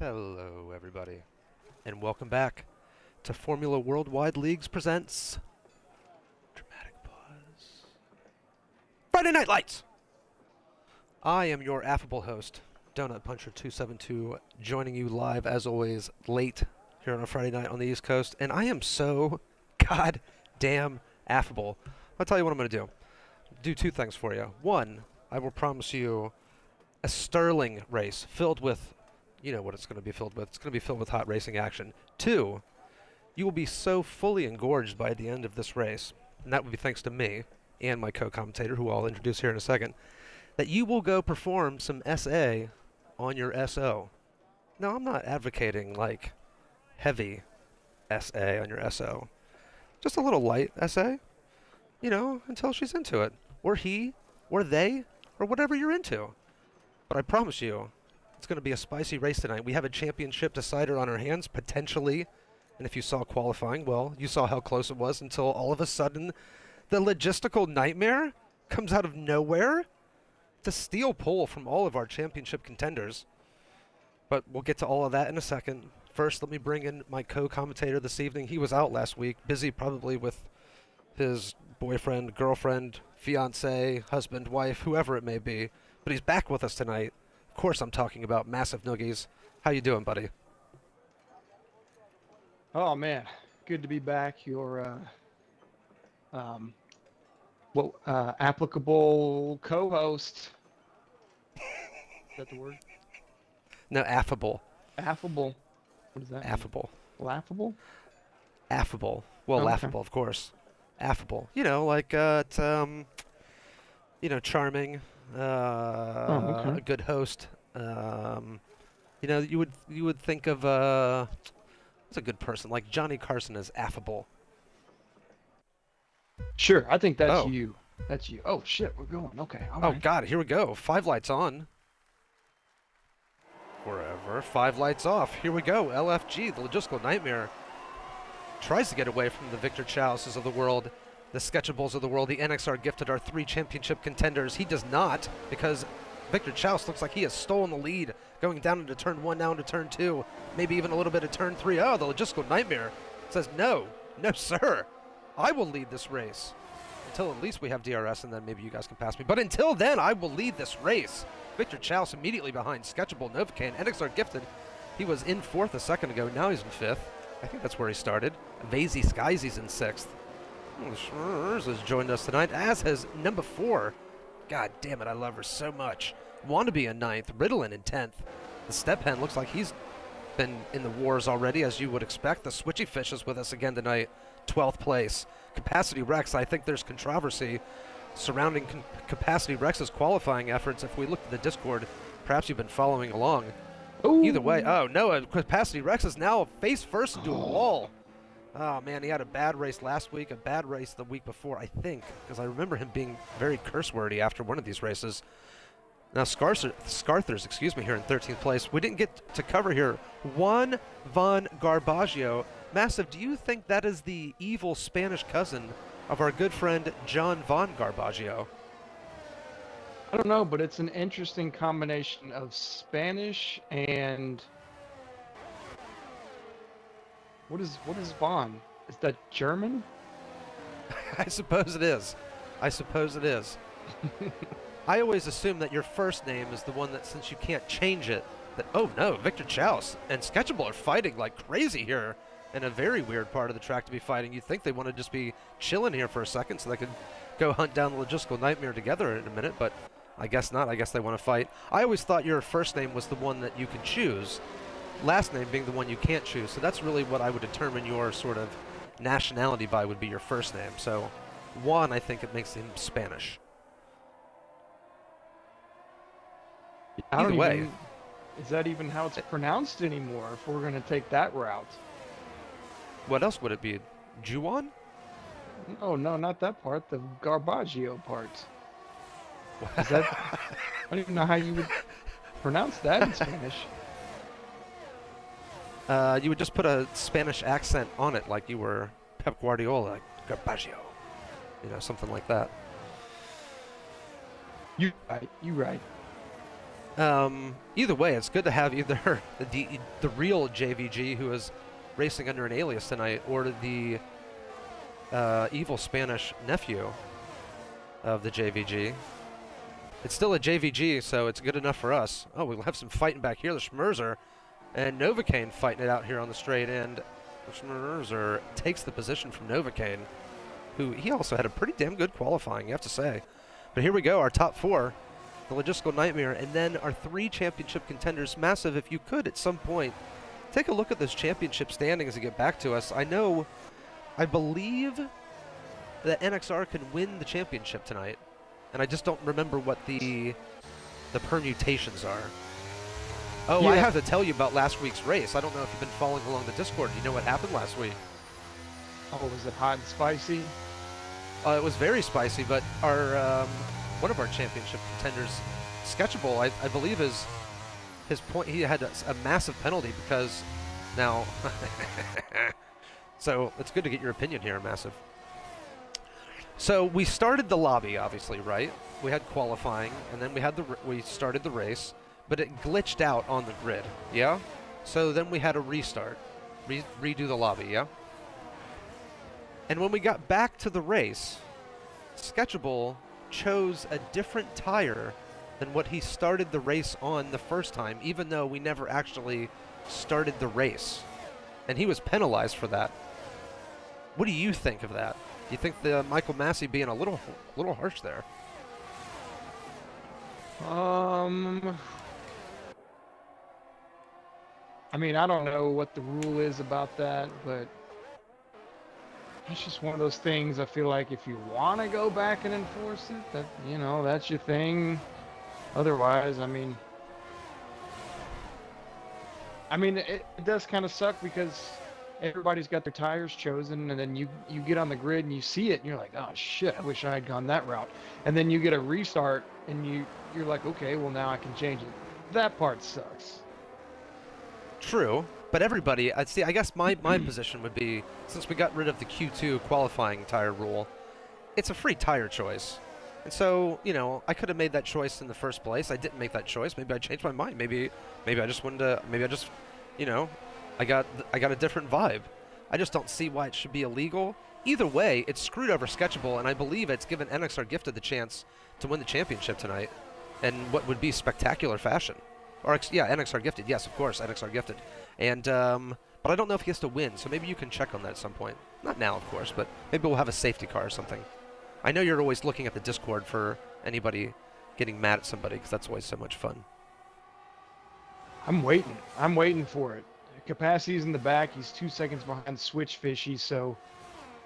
Hello, everybody, and welcome back to Formula Worldwide Leagues presents Dramatic Pause Friday Night Lights. I am your affable host, DonutPuncher272, joining you live as always late here on a Friday night on the East Coast, and I am so goddamn affable. I'll tell you what I'm going to do two things for you. One, I will promise you a sterling race filled with, you know what it's going to be filled with. It's going to be filled with hot racing action. Two, you will be so fully engorged by the end of this race, and that would be thanks to me and my co-commentator, who I'll introduce here in a second, that you will go perform some SA on your SO. Now, I'm not advocating, like, heavy SA on your SO. Just a little light SA, you know, until she's into it. Or he, or they, or whatever you're into. But I promise you, it's going to be a spicy race tonight. We have a championship decider on our hands, potentially. And if you saw qualifying, well, you saw how close it was until all of a sudden the logistical nightmare comes out of nowhere to steal pole from all of our championship contenders. But we'll get to all of that in a second. First, let me bring in my co-commentator this evening. He was out last week, busy probably with his boyfriend, girlfriend, fiance, husband, wife, whoever it may be. But he's back with us tonight. Of course, I'm talking about MassiveNoogies. How you doing, buddy? Oh man, good to be back. Your applicable co-host. Is that the word? No, affable. Affable. What is that? Affable. Laughable? Affable. Well, Okay. laughable, of course. Affable. You know, like, you know, charming. Okay. A good host. You know, you would think of what's a good person, like Johnny Carson is affable. Sure, I think that's Oh. you. That's you. Oh shit, we're going. Okay. All Oh right. God, here we go. 5 lights on. Forever. 5 lights off. Here we go. LFG, the logistical nightmare, tries to get away from the Victor Chalices of the world, the Sketchables of the world. The NXR gifted our 3 championship contenders. He does not, because Victor Chalice looks like he has stolen the lead, going down into turn 1, now into turn 2, maybe even a little bit of turn 3. Oh, the logistical nightmare says, no, sir. I will lead this race until at least we have DRS, and then maybe you guys can pass me. But until then, I will lead this race. Victor Chalice immediately behind Sketchable, Novocaine, NXR gifted. He was in 4th a second ago. Now he's in 5th. I think that's where he started. Vazy Skyzy's in 6th. Schmers has joined us tonight, as has number 4. God damn it, I love her so much. Wannabe in 9th, Ritalin in 10th. The Step Hen looks like he's been in the wars already, as you would expect. The Switchy Fish is with us again tonight, 12th place. Capacity Rex, I think there's controversy surrounding Capacity Rex's qualifying efforts. If we look at the Discord, perhaps you've been following along. Ooh. Either way, oh no, Capacity Rex is now face first into a wall. Oh man, he had a bad race last week, a bad race the week before, I think, because I remember him being very curse-wordy after one of these races. Now Scarthers, excuse me, here in 13th place. We didn't get to cover here Juan Von Garbaggio. Massive, do you think that is the evil Spanish cousin of our good friend John Von Garbaggio? I don't know, but it's an interesting combination of Spanish and what is Von? Is that German? I suppose it is. I suppose it is. I always assume that your first name is the one that, since you can't change it, that, oh no, Victor Chalice and Sketchable are fighting like crazy here in a very weird part of the track to be fighting. You'd think they want to just be chilling here for a second so they could go hunt down the logistical nightmare together in a minute, but I guess not. I guess they want to fight. I always thought your first name was the one that you could choose, last name being the one you can't choose. So that's really what I would determine your sort of nationality by, would be your first name. So Juan, I think it makes him Spanish. Either way. Is that even how it's pronounced anymore, if we're going to take that route? What else would it be? Juan? Oh, no, not that part. The Garbaggio part. Is that... I don't even know how you would pronounce that in Spanish. You would just put a Spanish accent on it, like you were Pep Guardiola, like Garbaggio. You know, something like that. You right. Either way, it's good to have either the real JVG who is racing under an alias tonight, or the evil Spanish nephew of the JVG. It's still a JVG, so it's good enough for us. Oh, we'll have some fighting back here. The Schmerzer and Novocaine fighting it out here on the straight, and Schmerzer takes the position from Novocaine, who he also had a pretty damn good qualifying, you have to say. But here we go, our top four, the logistical nightmare, and then our three championship contenders. Massive, if you could at some point, take a look at those championship standings and get back to us. I believe that NXR can win the championship tonight, and I just don't remember what the permutations are. Oh, yeah. I have to tell you about last week's race. I don't know if you've been following along the Discord. You know what happened last week? Oh, was it hot and spicy? It was very spicy, but our one of our championship contenders, Sketchable, I believe his point, he had a massive penalty because now... So it's good to get your opinion here, Massive. So we started the lobby, obviously, right? We had qualifying, and then we started the race, but it glitched out on the grid, yeah? So then we had a restart, redo the lobby, yeah? And when we got back to the race, Sketchable chose a different tire than what he started the race on the first time, even though we never actually started the race. And he was penalized for that. What do you think of that? Do you think the Michael Massey being a little harsh there? I mean, I don't know what the rule is about that, but it's just one of those things. I feel like if you want to go back and enforce it, that, you know, that's your thing. Otherwise, I mean, it does kind of suck because everybody's got their tires chosen, and then you get on the grid and you see it and you're like, oh shit, I wish I had gone that route. And then you get a restart and you're like, okay, well now I can change it. That part sucks. True, but everybody, I guess my position would be, since we got rid of the Q2 qualifying tire rule, it's a free tire choice. And so, you know, I could have made that choice in the first place. I didn't make that choice. Maybe I changed my mind. Maybe I just wanted to, maybe I just, you know, I got a different vibe. I just don't see why it should be illegal. Either way, it's screwed over Sketchable, and I believe it's given NXR Gifted the chance to win the championship tonight in what would be spectacular fashion. Or, yeah, NXR Gifted. Yes, of course, NXR Gifted. And, but I don't know if he has to win, so maybe you can check on that at some point. Not now, of course, but maybe we'll have a safety car or something. I know you're always looking at the Discord for anybody getting mad at somebody, because that's always so much fun. I'm waiting for it. Capacity's in the back. He's 2 seconds behind Switch Fishy, so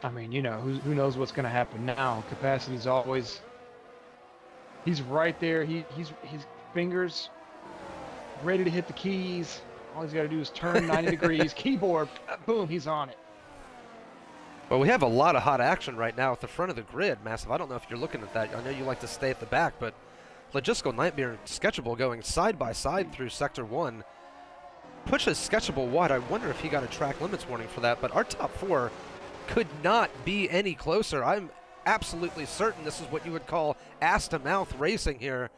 I mean, you know, who knows what's going to happen now. Capacity's always, he's right there. His fingers ready to hit the keys. All he's got to do is turn 90 degrees, keyboard, boom, he's on it. Well, we have a lot of hot action right now at the front of the grid, Massive. I don't know if you're looking at that. I know you like to stay at the back, but Logistical Nightmare and Sketchable going side by side through Sector 1 pushes Sketchable wide. I wonder if he got a track limits warning for that, but our top four could not be any closer. I'm absolutely certain this is what you would call ass-to-mouth racing here.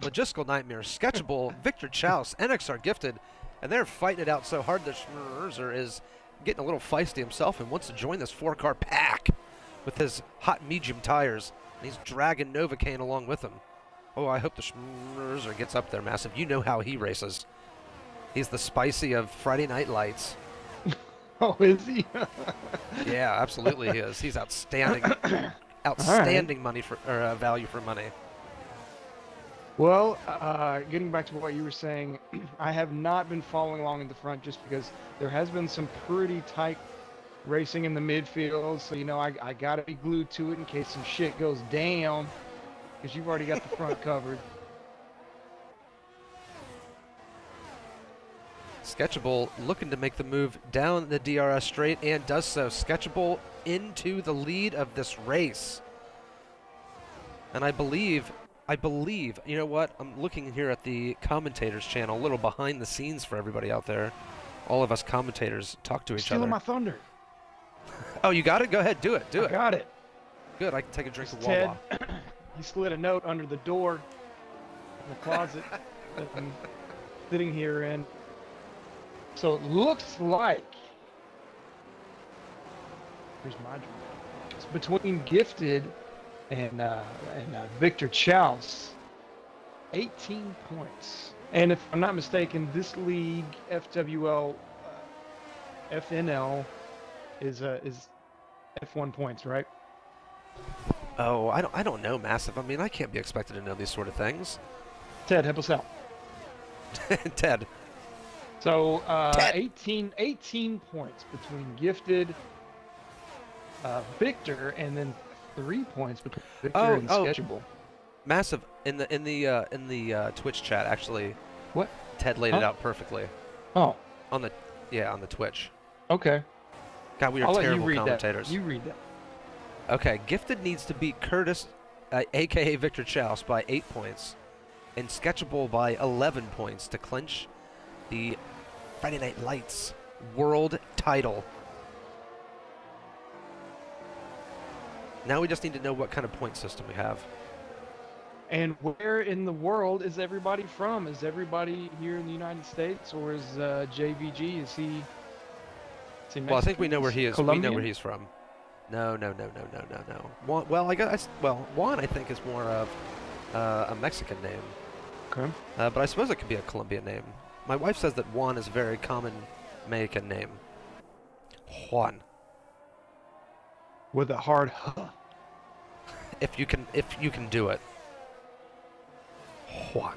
Logistical Nightmare, Sketchable, Victor Chouse, NXR Gifted, and they're fighting it out so hard that Schmerzer is getting a little feisty himself and wants to join this four-car pack with his hot medium tires, and he's dragging Novocaine along with him. Oh, I hope the Schmerzer gets up there, Massive. You know how he races. He's the spicy of Friday Night Lights. Oh, is he? Yeah, absolutely he is. He's outstanding. Outstanding right. Money for value for money. Well, getting back to what you were saying, I have not been following along in the front just because there has been some pretty tight racing in the midfield. So, you know, I got to be glued to it in case some shit goes down because you've already got the front covered. Sketchable looking to make the move down the DRS straight and does so. Sketchable into the lead of this race. And I believe, you know what? I'm looking here at the commentators channel, a little behind the scenes for everybody out there. All of us commentators talk to each other. Stealing my thunder. Oh, you got it? Go ahead, do it, do it. I got it. Good, I can take a drink of Ted, Wawa. he slid a note under the door in the closet. that I'm sitting here in. So it looks like, here's my dream. It's between Gifted and Victor Chouse, 18 points. And if I'm not mistaken, this league, FWL, FNL, is F1 points, right? Oh, I don't know, Massive. I mean, I can't be expected to know these sort of things. Ted, help us out. Ted. So, Ted. 18 points between Gifted, Victor, and then 3 points between Victor and Sketchable. Massive in the Twitch chat, actually. What? Ted laid it out perfectly. Oh. On the Twitch. Okay. God, we are terrible you commentators. That. You read that. Okay, Gifted needs to beat Curtis, a.k.a. Victor Chouse, by 8 points, and Sketchable by 11 points to clinch the Friday Night Lights world title. Now we just need to know what kind of point system we have. And where in the world is everybody from? Is everybody here in the United States, or is JVG? Is he Mexican? Well, I think we know where he is. Colombian? We know where he's from. No. Juan, well, Juan, I think, is more of a Mexican name. Okay. But I suppose it could be a Colombian name. My wife says that Juan is a very common Mexican name. Juan. With a hard huh. If you can do it. Juan.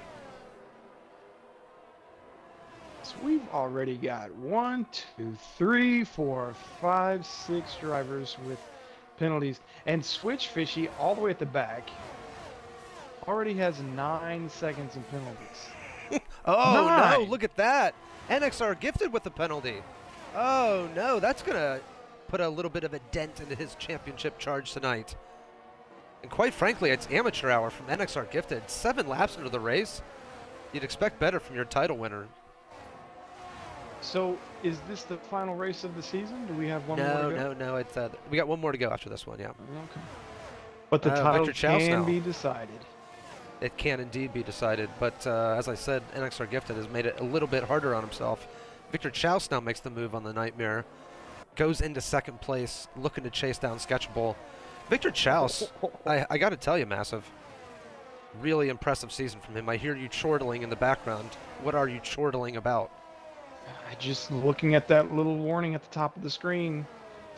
So we've already got 1, 2, 3, 4, 5, 6 drivers with penalties, and Switch Fishy all the way at the back already has 9 seconds in penalties. Oh 9. no! Look at that. NXR Gifted with the penalty. Oh no! That's gonna put a little bit of a dent into his championship charge tonight. And quite frankly, it's amateur hour from NXR Gifted. 7 laps into the race. You'd expect better from your title winner. So, is this the final race of the season? Do we have one more to go? No. It's we got one more to go after this one, yeah. Okay. But the title can be decided. It can indeed be decided, but as I said, NXR Gifted has made it a little bit harder on himself. Victor Chouse now makes the move on the Nightmare. Goes into second place, looking to chase down Sketchable. Victor Chouse, I got to tell you, Massive, really impressive season from him. I hear you chortling in the background. What are you chortling about? Just looking at that little warning at the top of the screen.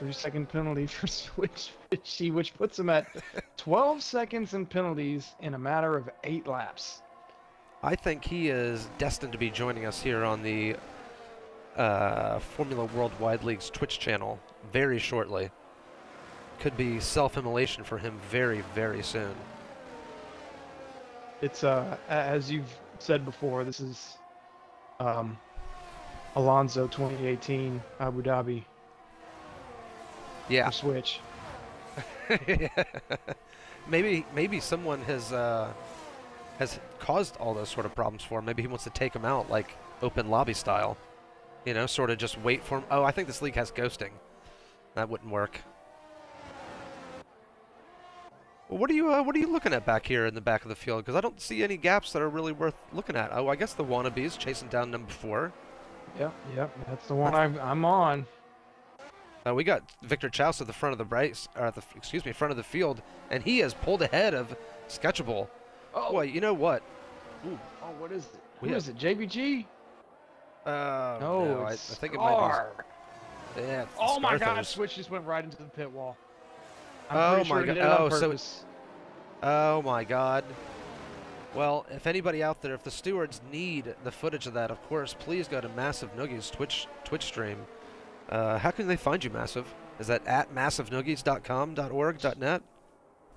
3-second penalty for Switch Fishy, which puts him at 12 seconds in penalties in a matter of 8 laps. I think he is destined to be joining us here on the Formula Worldwide League's Twitch channel very shortly. Could be self-immolation for him very, very soon. It's, as you've said before, this is Alonso 2018 Abu Dhabi. Yeah. For Switch. Maybe someone has caused all those sort of problems for him. Maybe he wants to take him out, like open lobby style. You know, sort of just wait for him. Oh, I think this league has ghosting. That wouldn't work. Well, what are you looking at back here in the back of the field? Because I don't see any gaps that are really worth looking at. Oh, I guess the wannabes chasing down number 4. Yep, that's the one I'm on. We got Victor Chouse at the front of the race, or front of the field, and he has pulled ahead of Sketchable. Oh, boy, you know what? Ooh. Oh, what is it? Who is it? JBG? No, I think it might be. Yeah. Oh my God! Switch just went right into the pit wall. Oh my God! Oh my God! Well, if anybody out there, if the stewards need the footage of that, of course, please go to MassiveNoogies Twitch stream. How can they find you, Massive? Is that at massivenoogies.com.org.net?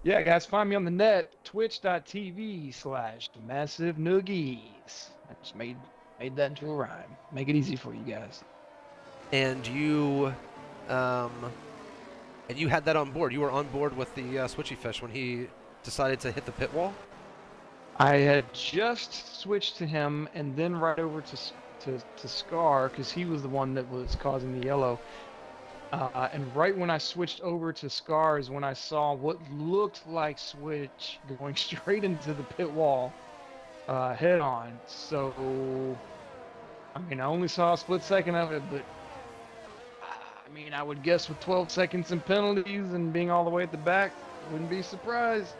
Yeah, guys, find me on the net, twitch.tv/MassiveNoogies. I just made that into a rhyme. Make it easy for you guys. And you had that on board. You were on board with the Switchy Fish when he decided to hit the pit wall? I had just switched to him and then right over to Scar, because he was the one that was causing the yellow. And right when I switched over to Scar is when I saw what looked like Switch going straight into the pit wall. head on. So, I mean, I only saw a split second of it, but I mean, I would guess with 12 seconds and penalties and being all the way at the back, wouldn't be surprised.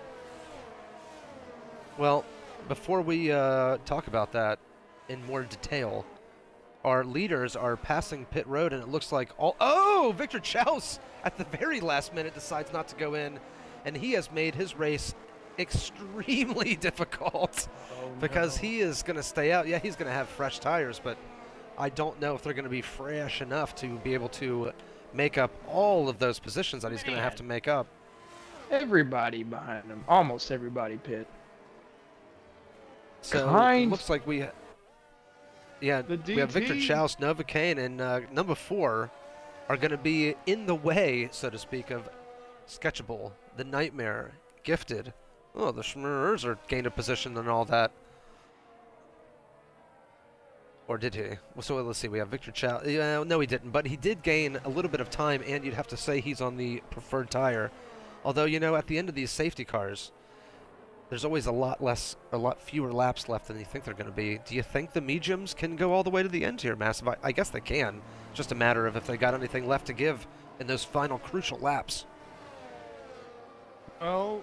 Well, before we talk about that in more detail, our leaders are passing pit road, and it looks like Victor Chouse at the very last minute decides not to go in, and he has made his race extremely difficult because he is going to stay out. Yeah, he's going to have fresh tires, but I don't know if they're going to be fresh enough to be able to make up all of those positions that he's going to have to make up. Everybody behind him, almost everybody pit. So it looks like we have Victor Chouse, Novocaine, and number 4 are going to be in the way, so to speak, of Sketchable, the Nightmare, Gifted. Oh, the Schmerzer gained a position and all that. Or did he? So let's see, we have Victor Chouse. Yeah, no, he didn't, but he did gain a little bit of time, and you'd have to say he's on the preferred tire. Although, you know, at the end of these safety cars, there's always a lot fewer laps left than you think they're going to be. Do you think the mediums can go all the way to the end here, Massive? I guess they can. It's just a matter of if they got anything left to give in those final crucial laps. Well,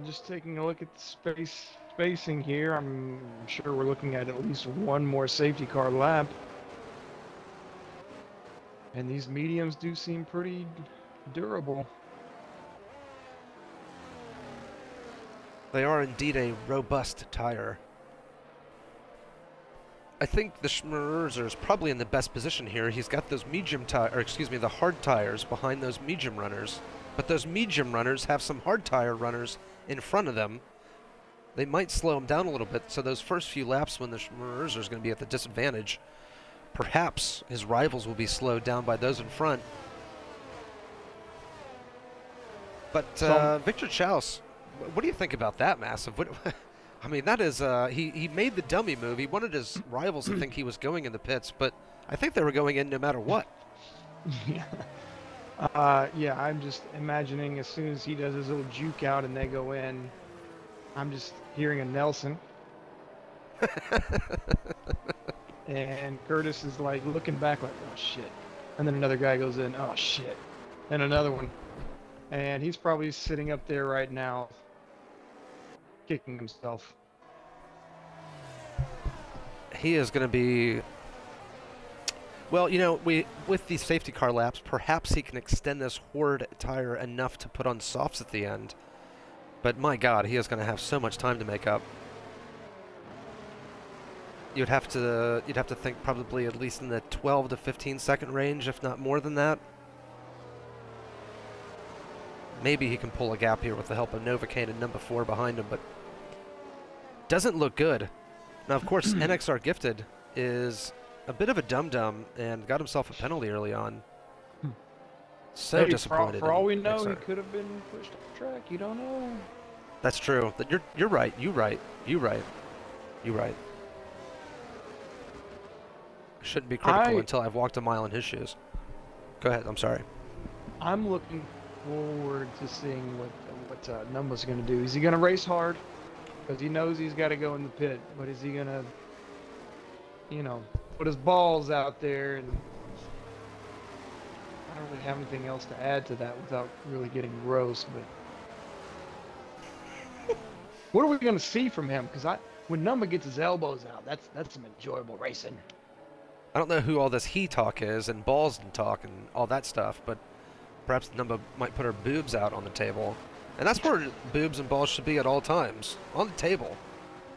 just taking a look at the spacing here, I'm sure we're looking at least one more safety car lap. And these mediums do seem pretty durable. They are indeed a robust tire. I think the Schmerzer is probably in the best position here. He's got those the hard tires behind those medium runners. But those medium runners have some hard tire runners in front of them. They might slow him down a little bit, so those first few laps when the Schmerzer is going to be at the disadvantage, perhaps his rivals will be slowed down by those in front. But Victor Chouse, what do you think about that, Massive? I mean, that is, he made the dummy move. He wanted his rivals to think he was going in the pits, but I think they were going in no matter what. Yeah, I'm just imagining as soon as he does his little juke out and they go in, I'm just hearing a Nelson. And Curtis is like looking back like, oh shit. And then another guy goes in, oh shit. And another one. And he's probably sitting up there right now, kicking himself. He is going to be... Well, you know, with these safety car laps, perhaps he can extend this horde tire enough to put on softs at the end. But my God, he is going to have so much time to make up. You'd have to think probably at least in the 12 to 15 second range, if not more than that. Maybe he can pull a gap here with the help of Novocaine and number 4 behind him, but doesn't look good. Now, of course, NXR Gifted is a bit of a dum-dum and got himself a penalty early on. So disappointed. For all we know, he could have been pushed off the track. You don't know. That's true. You're right. You're right. I shouldn't be critical until I've walked a mile in his shoes. Go ahead. I'm sorry. I'm looking forward to seeing what Numba's going to do. Is he going to race hard? Because he knows he's got to go in the pit. But is he going to, you know, put his balls out there? And I don't really have anything else to add to that without really getting gross. But what are we going to see from him? Because when Numba gets his elbows out, that's some enjoyable racing. I don't know who all this he talk is and balls and talk and all that stuff, but perhaps Numba might put her boobs out on the table. And that's where boobs and balls should be at all times, on the table.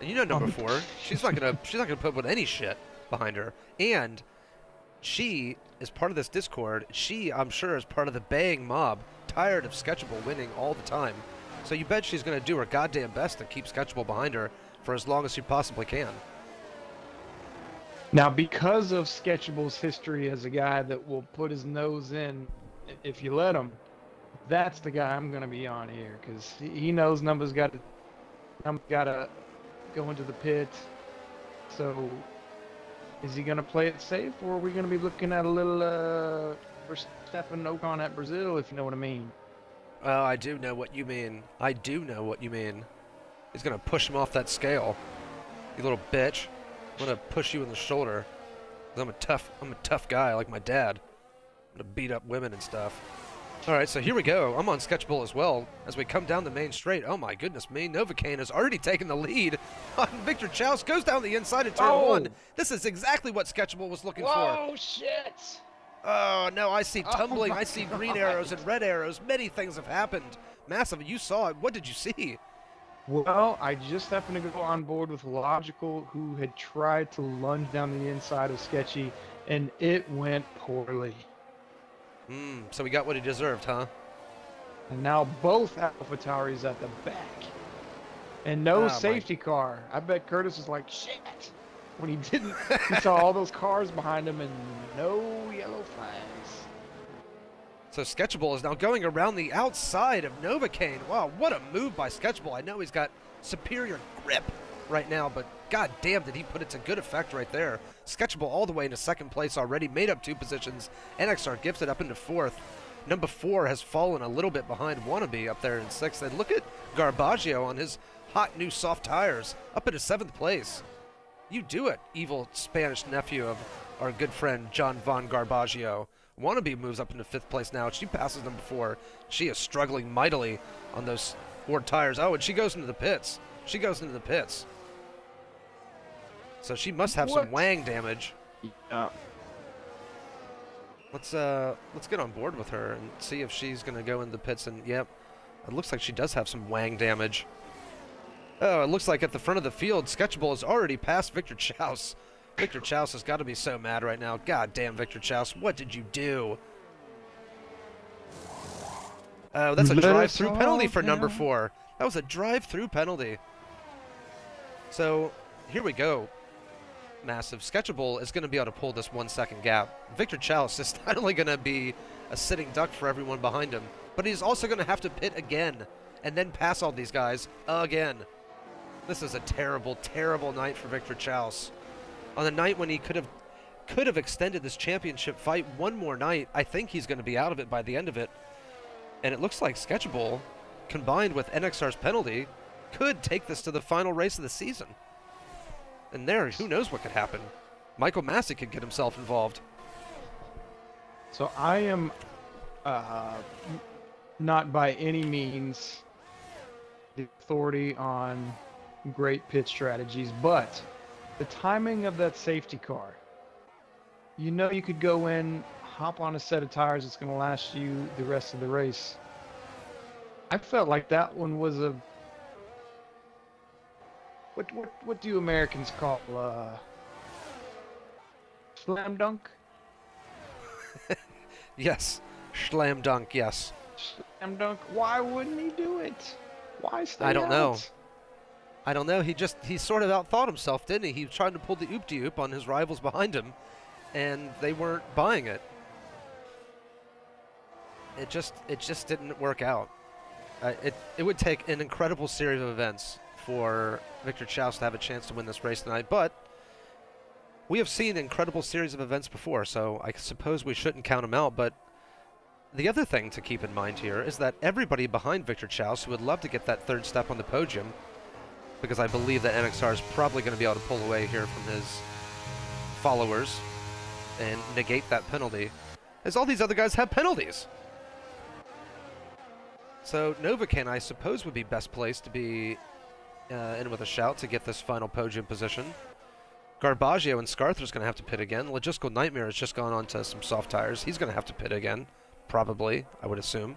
And you know number 4, she's not gonna put up with any shit behind her. And she is part of this Discord. She, I'm sure, is part of the baying mob, tired of Sketchable winning all the time. So you bet she's gonna do her goddamn best to keep Sketchable behind her for as long as she possibly can. Now, because of Sketchable's history as a guy that will put his nose in if you let him, that's the guy I'm going to be on here, because he knows Numba's got to go into the pit. So, is he going to play it safe, or are we going to be looking at a little Verstappen Ocon at Brazil, if you know what I mean? Oh, I do know what you mean. I do know what you mean. He's going to push him off that scale. You little bitch. I'm gonna push you in the shoulder. 'Cause I'm a tough guy like my dad. I'm gonna beat up women and stuff. Alright, so here we go. I'm on Sketchable as well as we come down the main straight. Oh my goodness me. Novocaine has already taken the lead on Victor Chouse. Goes down the inside of turn one. This is exactly what Sketchable was looking for. Oh, shit! Oh, no, I see tumbling. I see God. green arrows and red arrows. Many things have happened. Massive, you saw it. What did you see? Well, I just happened to go on board with Logical, who had tried to lunge down the inside of Sketchy, and it went poorly. So he got what he deserved, huh? And now both AlphaTauris at the back. And no safety car. I bet Curtis was like, shit, when he didn't. He saw all those cars behind him and no yellow flags. So Sketchable is now going around the outside of Novocaine. Wow, what a move by Sketchable. I know he's got superior grip right now, but god damn did he put it to good effect right there. Sketchable all the way into second place already, made up 2 positions. NXR gifted up into 4th. Number 4 has fallen a little bit behind Wannabe up there in 6th. And look at Garbaggio on his hot new soft tires up into 7th place. You do it, evil Spanish nephew of our good friend John Von Garbaggio. Wannabe moves up into 5th place now. She passes them before. She is struggling mightily on those Ford tires. Oh, and she goes into the pits. She goes into the pits. So she must have some wang damage. Let's get on board with her and see if she's gonna go in the pits. And yep, it looks like she does have some wang damage. Oh, it looks like at the front of the field, Sketchable has already passed Victor Chouse. Victor Chouse has got to be so mad right now. God damn, Victor Chouse, what did you do? Oh, that's a drive-through penalty for number 4. That was a drive-through penalty. So here we go. Massive. Sketchable is going to be able to pull this 1 second gap. Victor Chouse is not only going to be a sitting duck for everyone behind him, but he's also going to have to pit again and then pass all these guys again. This is a terrible, terrible night for Victor Chouse. On the night when he could have extended this championship fight one more night, I think he's going to be out of it by the end of it. And it looks like Sketchable, combined with NXR's penalty, could take this to the final race of the season. And there, who knows what could happen. Michael Massey could get himself involved. So I am not by any means the authority on great pit strategies, but the timing of that safety car, you know, you could go in, hop on a set of tires that's going to last you the rest of the race. I felt like that one was a what do Americans call slam dunk? Yes, slam dunk. Yes. Slam dunk. Why wouldn't he do it? Why stay I don't out? know. I don't know. He sort of outthought himself, didn't he? He was trying to pull the oop-de-oop on his rivals behind him, and they weren't buying it. It just didn't work out. It would take an incredible series of events for Victor Chouse to have a chance to win this race tonight, but we have seen incredible series of events before, so I suppose we shouldn't count them out. But the other thing to keep in mind here is that everybody behind Victor Chouse would love to get that 3rd step on the podium, because I believe that NXR is probably going to be able to pull away here from his followers and negate that penalty, as all these other guys have penalties. So Novocaine, I suppose, would be best placed to be in with a shout to get this final podium position. Garbaggio and Scarther's going to have to pit again. Logistical Nightmare has just gone on to some soft tires. He's going to have to pit again, probably, I would assume.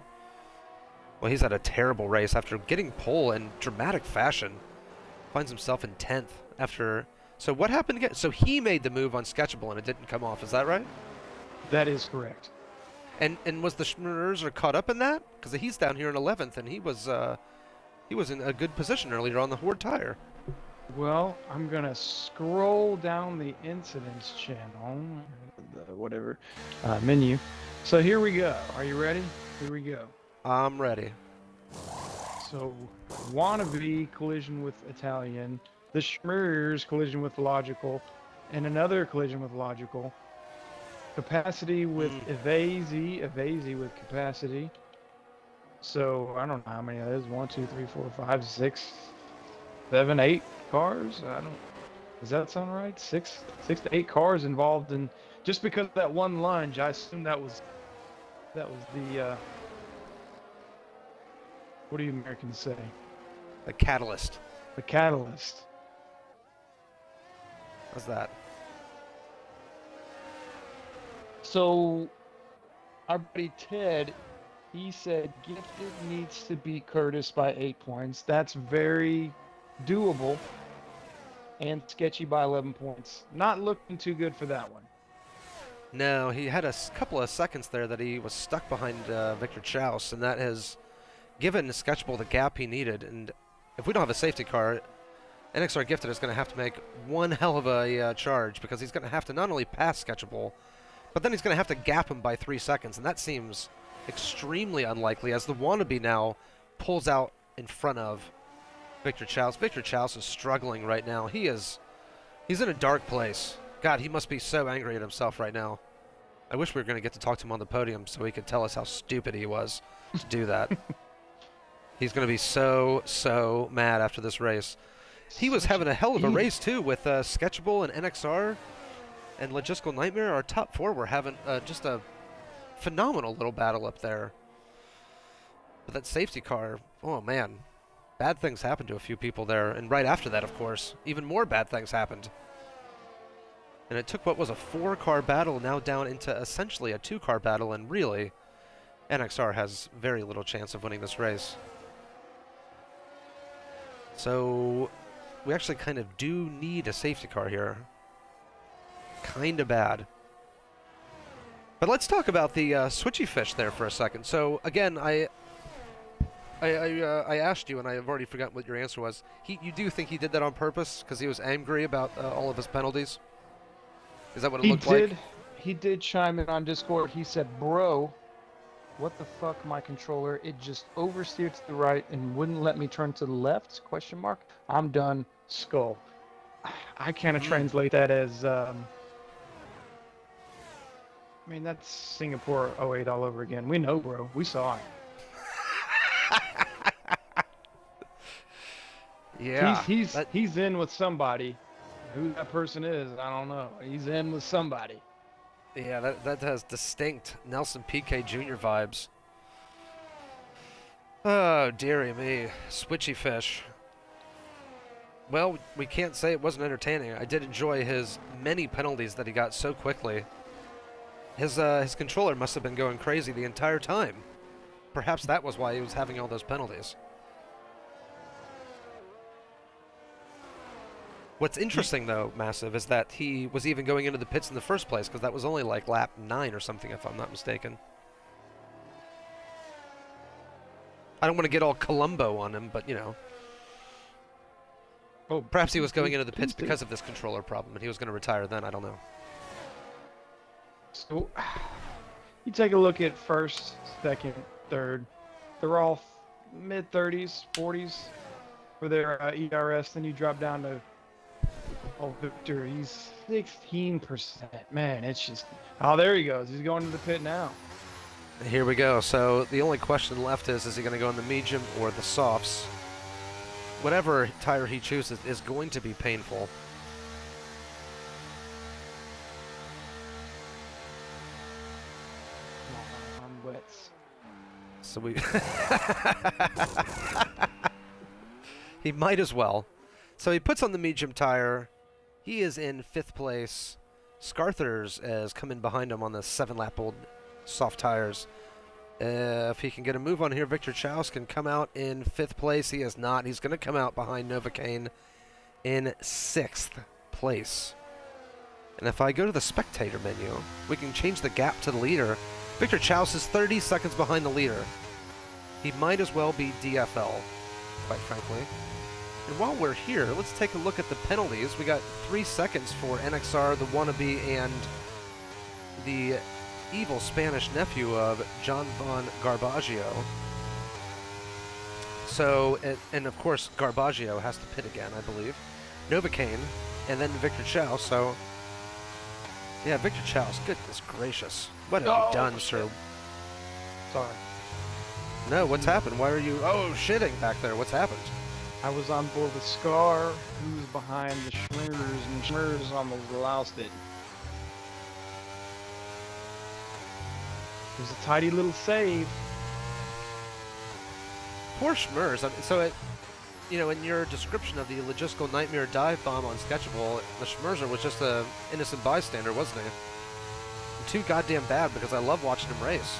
Well, he's had a terrible race after getting pole in dramatic fashion. Finds himself in 10th after... So what happened again? So he made the move on Sketchable and it didn't come off. Is that right? That is correct. And was the Schmerzer caught up in that? Because he's down here in 11th, and he was in a good position earlier on the Ford tire. Well, I'm gonna scroll down the incidents channel, the menu. So here we go. Are you ready? Here we go. I'm ready. So, Wannabe collision with Italian, the Schmerzers collision with Logical, and another collision with Logical. Capacity with Evasy with Capacity. So, I don't know how many that is. 1, 2, 3, 4, 5, 6, 7, 8 cars. I don't. Does that sound right? Six to eight cars involved, and just because of that one lunge, I assume that was the what do you Americans say? The catalyst. The catalyst. How's that? So, our buddy Ted, he said Gifted needs to beat Curtis by 8 points. That's very doable. And Sketchy by 11 points. Not looking too good for that one. No, he had a couple of seconds there that he was stuck behind Victor Chouse, and that has given Sketchable the gap he needed. And if we don't have a safety car, NXR Gifted is going to have to make one hell of a charge, because he's going to have to not only pass Sketchable, but then he's going to have to gap him by 3 seconds, and that seems extremely unlikely as the Wannabe now pulls out in front of Victor Chouse. Victor Chouse is struggling right now. He's in a dark place. God, he must be so angry at himself right now. I wish we were going to get to talk to him on the podium so he could tell us how stupid he was to do that. He's going to be so mad after this race. He was having a hell of a race, too, with Sketchable and NXR and Logistical Nightmare. Our top four were having just a phenomenal little battle up there. But that safety car, oh, man. Bad things happened to a few people there. And right after that, of course, even more bad things happened. And it took what was a 4-car battle now down into essentially a 2-car battle. And really, NXR has very little chance of winning this race. So we actually kind of do need a safety car here. Kind of bad. But let's talk about the switchy fish there for a second. So again, I asked you, and I have already forgotten what your answer was. You do think he did that on purpose because he was angry about all of his penalties? Is that what it looked like? He did chime in on Discord. He said, "Bro, what the fuck, my controller? It just oversteered to the right and wouldn't let me turn to the left? Question mark. I'm done. Skull." I kind of translate that as, I mean, that's Singapore '08 all over again. We know, bro. We saw it. Yeah. He's in with somebody. Who that person is, I don't know. He's in with somebody. Yeah, that has distinct Nelson PK Jr. vibes. Oh, dearie me. Switchy fish. Well, we can't say it wasn't entertaining. I did enjoy his many penalties that he got so quickly. His controller must have been going crazy the entire time. Perhaps that was why he was having all those penalties. What's interesting, though, Massive, is that he was even going into the pits in the first place, because that was only like lap 9 or something, if I'm not mistaken. I don't want to get all Columbo on him, but, you know. Oh, perhaps he was going into the pits because of this controller problem, and he was going to retire then, I don't know. So, you take a look at first, second, third. They're all mid-30s, 40s for their ERS. Then you drop down to, oh, Victor, he's 16%. Man, it's just... Oh, there he goes. He's going to the pit now. Here we go. So the only question left is he going to go in the medium or the softs? Whatever tire he chooses is going to be painful. On wets. So we... He might as well. So he puts on the medium tire. He is in 5th place. Scarthers has come in behind him on the 7-lap old soft tires. If he can get a move on here, Victor Chouse can come out in 5th place. He is not. He's going to come out behind Novocaine in 6th place. And if I go to the spectator menu, we can change the gap to the leader. Victor Chouse is 30 seconds behind the leader. He might as well be DFL, quite frankly. And while we're here, let's take a look at the penalties. We got 3 seconds for NXR, the wannabe, and the evil Spanish nephew of John Von Garbaggio. So, and of course, Garbaggio has to pit again, I believe. Novocaine, and then Victor Chouse. So, yeah, Victor Chouse, goodness gracious. What have you done, sir? Sorry. No, what's happened? Why are you... Oh, shitting back there. What's happened? I was on board with Scar, who's behind the Schmers, and Schmers almost lost it. It was a tidy little save. Poor Schmers. I mean, so you know, in your description of the logistical nightmare dive bomb on Sketchable, the Schmerzer was just a innocent bystander, wasn't he? And too goddamn bad because I love watching him race.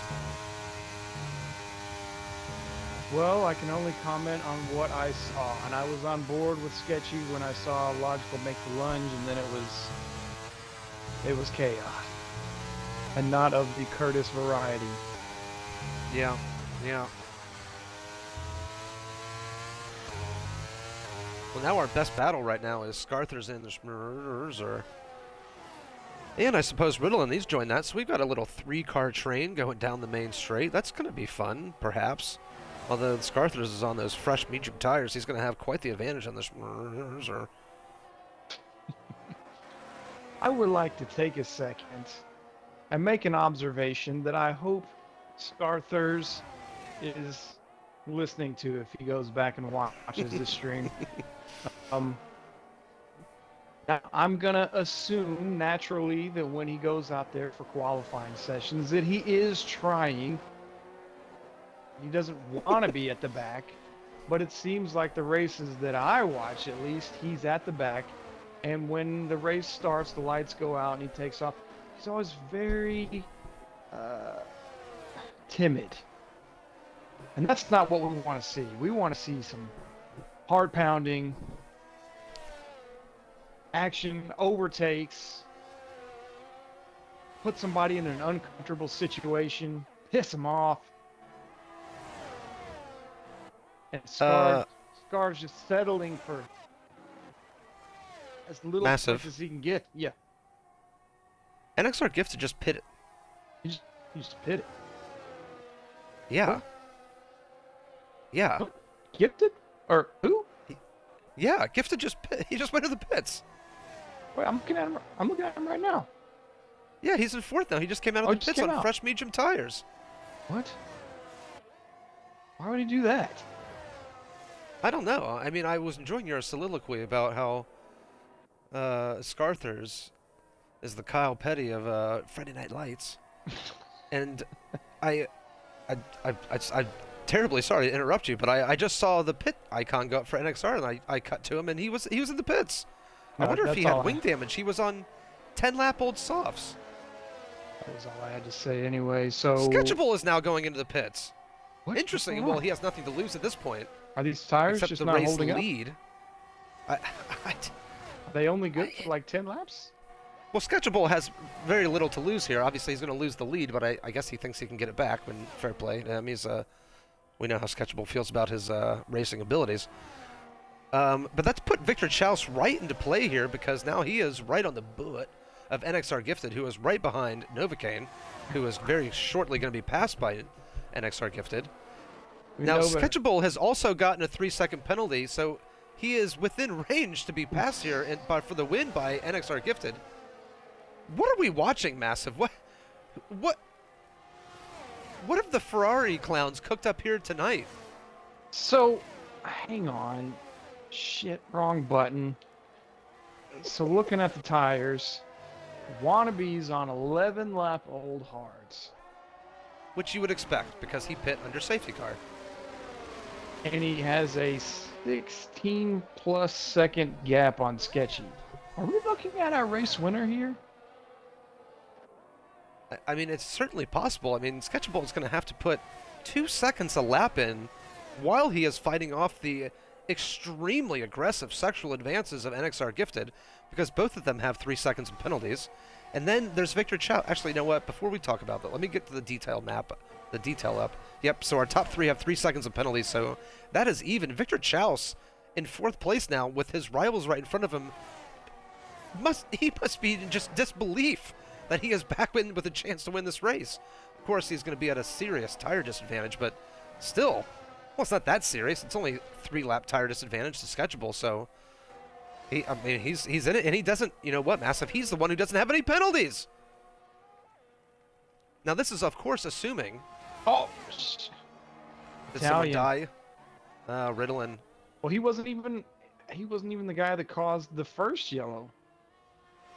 Well, I can only comment on what I saw, and I was on board with Sketchy when I saw Logical make the lunge, and then it was chaos, and not of the Curtis variety. Yeah, yeah. Well, now our best battle right now is Scarthers and the Schmerzer. And I suppose Ritalin, he's joined that, so we've got a little 3-car train going down the main straight. That's going to be fun, perhaps. Although Scarthers is on those fresh medium tires, he's going to have quite the advantage on the Schmerzer. I would like to take a second and make an observation that I hope Scarthers is listening to if he goes back and watches this stream. Now I'm gonna assume naturally that when he goes out there for qualifying sessions that he is trying. He doesn't want to be at the back, but it seems like the races that I watch, at least, he's at the back, and when the race starts, the lights go out and he takes off. He's always very timid, and that's not what we want to see. We want to see some hard pounding action, overtakes, put somebody in an uncomfortable situation, piss them off. And Scar's just settling for as little Massive as he can get. Yeah. NXR Gifted just pit it. He used to pit it. Yeah. Who? Yeah. Who? Gifted? Or who? Yeah, Gifted he just went to the pits. Wait, I'm looking at him right now. Yeah, he's in 4th now. He just came out of the pits on fresh medium tires. What? Why would he do that? I don't know. I mean, I was enjoying your soliloquy about how Scarthers is the Kyle Petty of Friday Night Lights, and I'm terribly sorry to interrupt you, but I just saw the pit icon go up for NXR, and I cut to him, and he was in the pits. I wonder if he had wing damage. He was on 10-lap old softs. That was all I had to say anyway. So Sketchable is now going into the pits. What? Interestingly, well, he has nothing to lose at this point. Are these tires except just the not race holding lead. up? Are they only good for like 10 laps? Well, Sketchable has very little to lose here. Obviously, he's going to lose the lead, but I guess he thinks he can get it back when fair play. We know how Sketchable feels about his racing abilities. But that's put Victor Chouse right into play here because now he is right on the butt of NXR Gifted, who is right behind Novocaine, who is very shortly going to be passed by NXR Gifted. Now, Sketchable has also gotten a 3-second penalty, so he is within range to be passed here for the win by NXR Gifted. What are we watching, Massive? What have the Ferrari clowns cooked up here tonight? So, hang on. Shit, wrong button. So looking at the tires, Wannabe's on 11-lap old hards. Which you would expect, because he pit under safety car. And he has a 16+ second gap on Sketchy. Are we looking at our race winner here? I mean, it's certainly possible. I mean, Sketchable is going to have to put 2 seconds a lap in while he is fighting off the extremely aggressive sexual advances of NXR Gifted, because both of them have 3 seconds of penalties. And then there's Victor Chow. Actually, you know what? Before we talk about that, let me get to the detail map, the detail up. Yep, so our top 3 have 3 seconds of penalties, so that is even. Victor Chouse in 4th place now with his rivals right in front of him. He must be in just disbelief that he is back with a chance to win this race. Of course, he's going to be at a serious tire disadvantage, but still, well, it's not that serious. It's only 3-lap tire disadvantage to Sketchable, so he's in it, and he doesn't. You know what, Massive? He's the one who doesn't have any penalties. Now, this is, of course, assuming. Oh, did someone die? Ritalin. Well, he wasn't even the guy that caused the first yellow.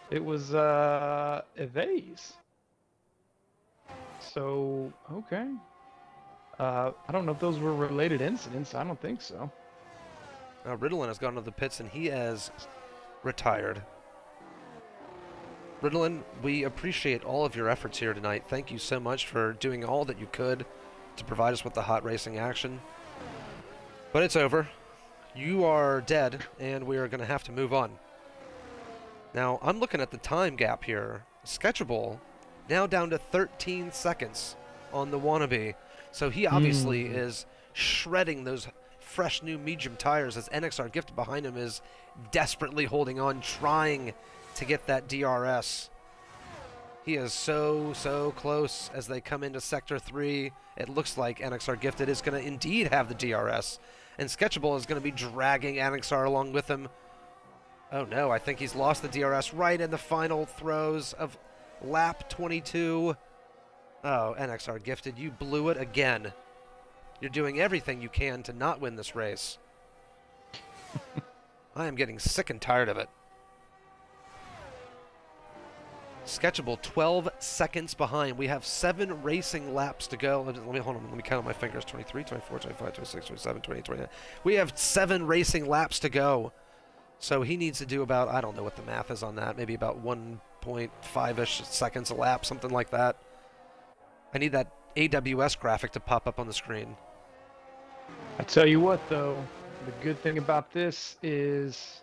It was Evase. So, okay. I don't know if those were related incidents. I don't think so. Ritalin has gone to the pits and he has retired. Ritalin, we appreciate all of your efforts here tonight. Thank you so much for doing all that you could to provide us with the hot racing action. But it's over. You are dead, and we are going to have to move on. Now, I'm looking at the time gap here. Sketchable, now down to 13 seconds on the Wannabe. So he obviously is shredding those fresh new medium tires as NXR Gifted behind him is desperately holding on, trying to get that DRS. He is so close as they come into Sector 3. It looks like NXR Gifted is going to indeed have the DRS. And Sketchable is going to be dragging NXR along with him. Oh no, I think he's lost the DRS right in the final throes of lap 22. Oh, NXR Gifted, you blew it again. You're doing everything you can to not win this race. I am getting sick and tired of it. Sketchable 12 seconds behind. We have 7 racing laps to go. Let me hold on. Let me count on my fingers. 23, 24, 25, 26, 27, 28, 29. We have 7 racing laps to go. So he needs to do about, I don't know what the math is on that, maybe about 1.5-ish seconds a lap, something like that. I need that AWS graphic to pop up on the screen. I tell you what, though, the good thing about this is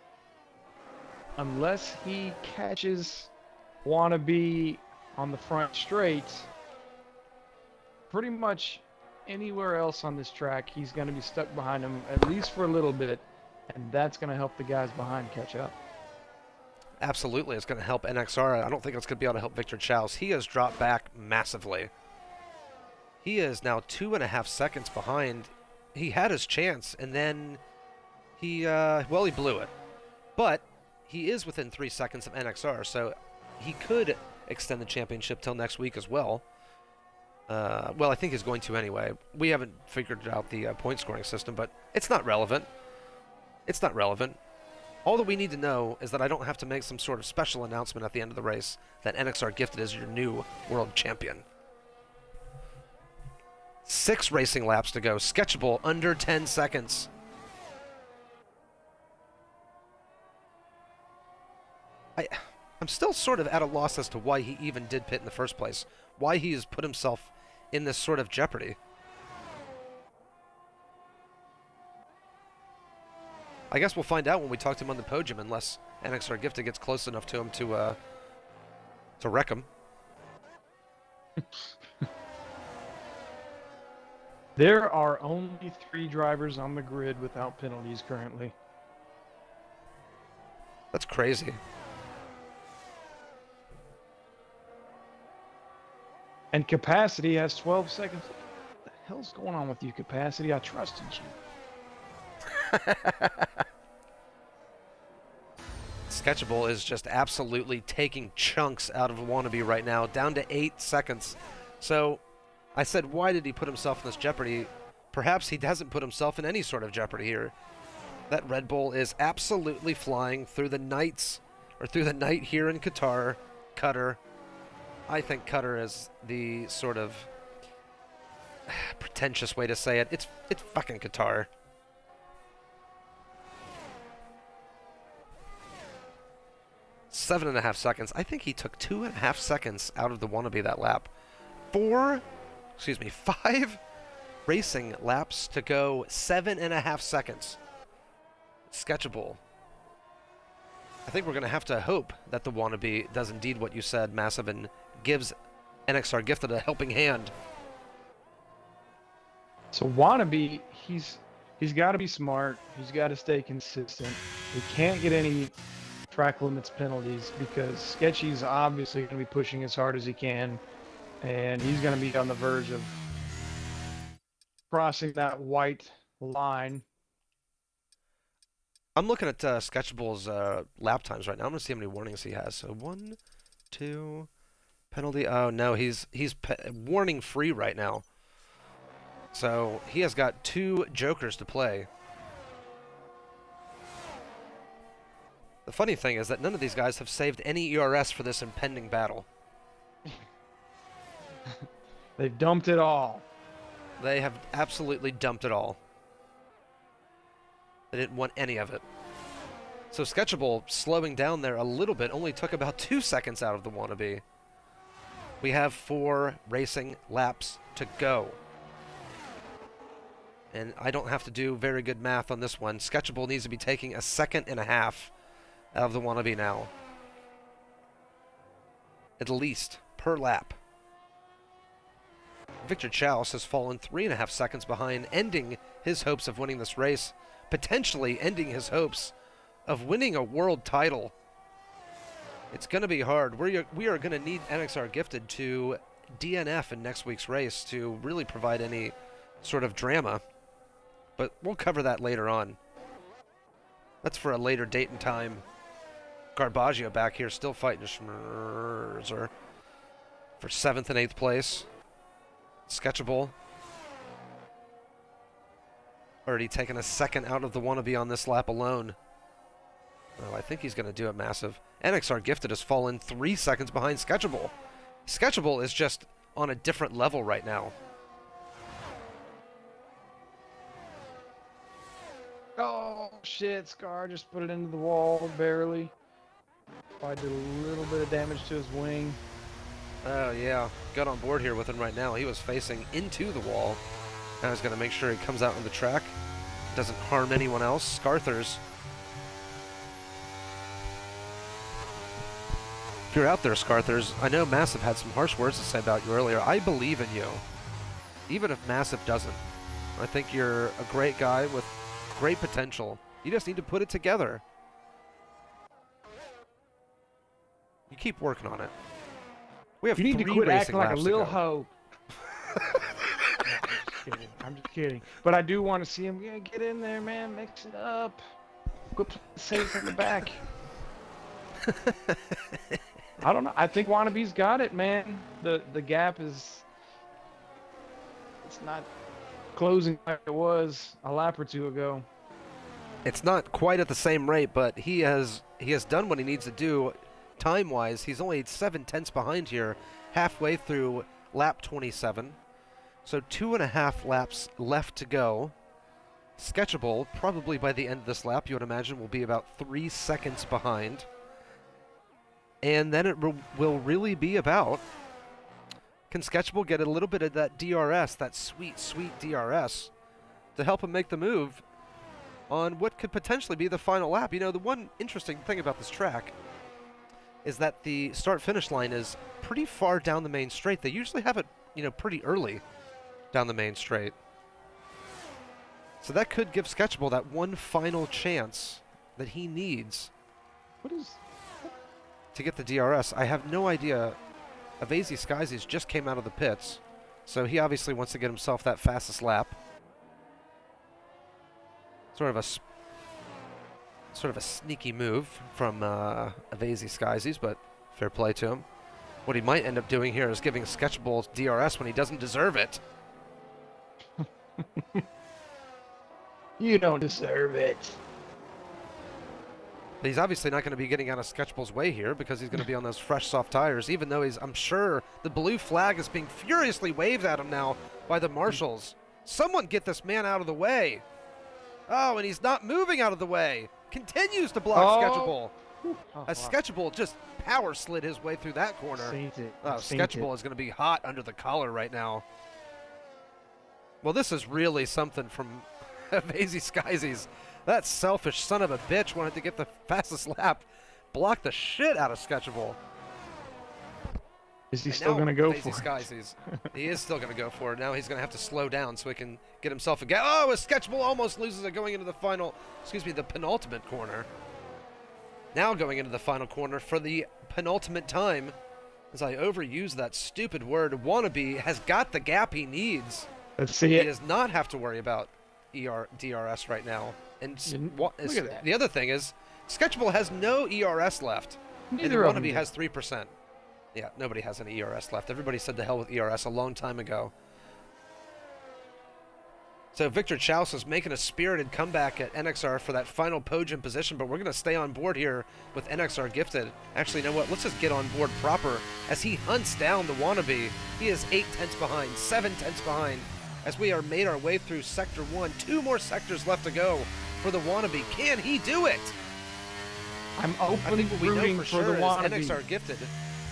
unless he catches Wannabe on the front straight, pretty much anywhere else on this track, he's going to be stuck behind him, at least for a little bit, and that's going to help the guys behind catch up. Absolutely, it's going to help NXR. I don't think it's going to be able to help Victor Chaus. He has dropped back massively. He is now 2.5 seconds behind. He had his chance, and then he blew it. But he is within 3 seconds of NXR, so he could extend the championship till next week as well. Well, I think he's going to anyway. We haven't figured out the point scoring system, but it's not relevant. It's not relevant. All that we need to know is that I don't have to make some sort of special announcement at the end of the race that NXR Gifted is your new world champion. 6 racing laps to go. Sketchable under 10 seconds. I'm still sort of at a loss as to why he even did pit in the first place. Why he has put himself in this sort of jeopardy. I guess we'll find out when we talk to him on the podium, unless NXR Gifted gets close enough to him to wreck him. There are only 3 drivers on the grid without penalties currently. That's crazy. And Capacity has 12 seconds. What the hell's going on with you, Capacity? I trusted you. Sketchable is just absolutely taking chunks out of Wannabe right now, down to 8 seconds. So, I said, why did he put himself in this jeopardy? Perhaps he hasn't put himself in any sort of jeopardy here. That Red Bull is absolutely flying through the nights, or through the night here in Qatar. Qatar. I think Qatar is the sort of pretentious way to say it. It's fucking Qatar. Seven and a half seconds. I think he took 2.5 seconds out of the Wannabe that lap. 5 racing laps to go. 7.5 seconds. Sketchable. I think we're going to have to hope that the Wannabe does indeed what you said, Massive, and gives NXR Gifted a helping hand. So Wannabe, he's got to be smart. He's got to stay consistent. He can't get any track limits penalties because Sketchy's obviously going to be pushing as hard as he can, and he's going to be on the verge of crossing that white line. I'm looking at Sketchable's lap times right now. I'm going to see how many warnings he has. So 1, 2, penalty. Oh no, he's warning free right now. So he has got 2 jokers to play. The funny thing is that none of these guys have saved any ERS for this impending battle. They've dumped it all. They have absolutely dumped it all. They didn't want any of it. So Sketchable slowing down there a little bit only took about 2 seconds out of the wannabe. We have 4 racing laps to go. And I don't have to do very good math on this one. Sketchable needs to be taking 1.5 seconds out of the wannabe now. At least, per lap. Victor Chaus has fallen 3.5 seconds behind, ending his hopes of winning this race. Potentially ending his hopes of winning a world title. It's going to be hard. We are going to need NXR Gifted to DNF in next week's race to really provide any sort of drama. But we'll cover that later on. That's for a later date and time. Garbaggio back here still fighting Schmerzer for 7th and 8th place. Sketchable already taken 1 second out of the wannabe on this lap alone. Oh, I think he's going to do it massive. NXR Gifted has fallen 3 seconds behind Sketchable. Sketchable is just on a different level right now. Oh, shit. Scar just put it into the wall, barely. Probably did a little bit of damage to his wing. Oh, yeah. Got on board here with him right now. He was facing into the wall. Now he's going to make sure he comes out on the track. Doesn't harm anyone else. Scarthers. If you're out there, Scarthers, I know Massive had some harsh words to say about you earlier. I believe in you. Even if Massive doesn't. I think you're a great guy with great potential. You just need to put it together. You keep working on it. We have you need 3 to quit racing acting like a laps to little go. hoe. I'm just kidding. But I do want to see him get in there, man. Mix it up. Quit safe in the back. I don't know. I think Wannabe's got it, man. The gap is... It's not closing like it was a lap or two ago. It's not quite at the same rate, but he has done what he needs to do time-wise. He's only 7/10 behind here, halfway through lap 27. So 2.5 laps left to go. Sketchable, probably by the end of this lap, you would imagine, will be about 3 seconds behind. And then it will really be about, can Sketchable get a little bit of that DRS, that sweet, sweet DRS, to help him make the move on what could potentially be the final lap. You know, the one interesting thing about this track is that the start-finish line is pretty far down the main straight. They usually have it, you know, pretty early down the main straight. So that could give Sketchable that one final chance that he needs to get the DRS. I have no idea. Avazy Skysies just came out of the pits, so he obviously wants to get himself that fastest lap. Sort of a sneaky move from Avazy Skysies, but fair play to him. What he might end up doing here is giving Sketchable DRS when he doesn't deserve it. You don't deserve it. But he's obviously not going to be getting out of Sketchable's way here because he's going to be on those fresh, soft tires, even though I'm sure the blue flag is being furiously waved at him now by the marshals. Someone get this man out of the way. Oh, and he's not moving out of the way. Continues to block Sketchable. As Sketchable just power slid his way through that corner. Sketchable is going to be hot under the collar right now. Well, this is really something from Avazy Skysies. That selfish son of a bitch wanted to get the fastest lap. Blocked the shit out of Sketchable. Is he still going to go for it? He is still going to go for it. Now he's going to have to slow down so he can get himself a gap. Oh, Sketchable almost loses it going into the the penultimate corner. Now going into the final corner for the penultimate time. As I overuse that stupid word, Wannabe has got the gap he needs. Let's see it. He does not have to worry about DRS right now. And look at that. The other thing is, Sketchable has no ERS left. Neither and of them Wannabe has 3%. Yeah, nobody has any ERS left. Everybody said to hell with ERS a long time ago. So Victor Chaus is making a spirited comeback at NXR for that final podium position, but we're going to stay on board here with NXR Gifted. Actually, you know what? Let's just get on board proper as he hunts down the wannabe. He is 8 tenths behind, 7 tenths behind, as we are made our way through Sector 1. 2 more sectors left to go for the wannabe. Can he do it? I'm openly rooting for the wannabe. NXR Gifted.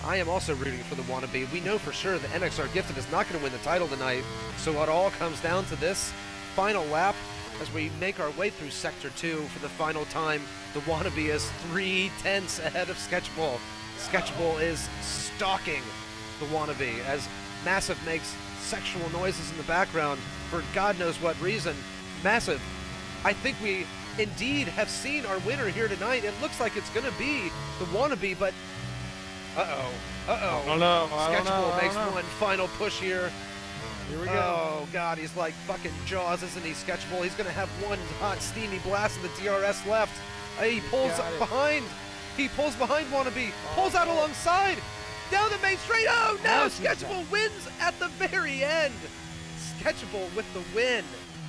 I am also rooting for the wannabe. We know for sure that NXR Gifted is not going to win the title tonight, so it all comes down to this final lap as we make our way through Sector 2 for the final time. The wannabe is 3 tenths ahead of Sketchball. Sketchball is stalking the wannabe as Massive makes sexual noises in the background for God knows what reason. Massive, I think we indeed have seen our winner here tonight. It looks like it's going to be the wannabe, but uh-oh. I don't know. Sketchball makes one final push here. Here we go. Oh, God, he's like fucking Jaws, isn't he, Sketchball? He's going to have one hot, steamy blast of the DRS left. He pulls behind. He pulls behind Wannabe. Pulls out alongside. Down the main straight. Oh, no! Sketchball wins at the very end. Sketchball with the win.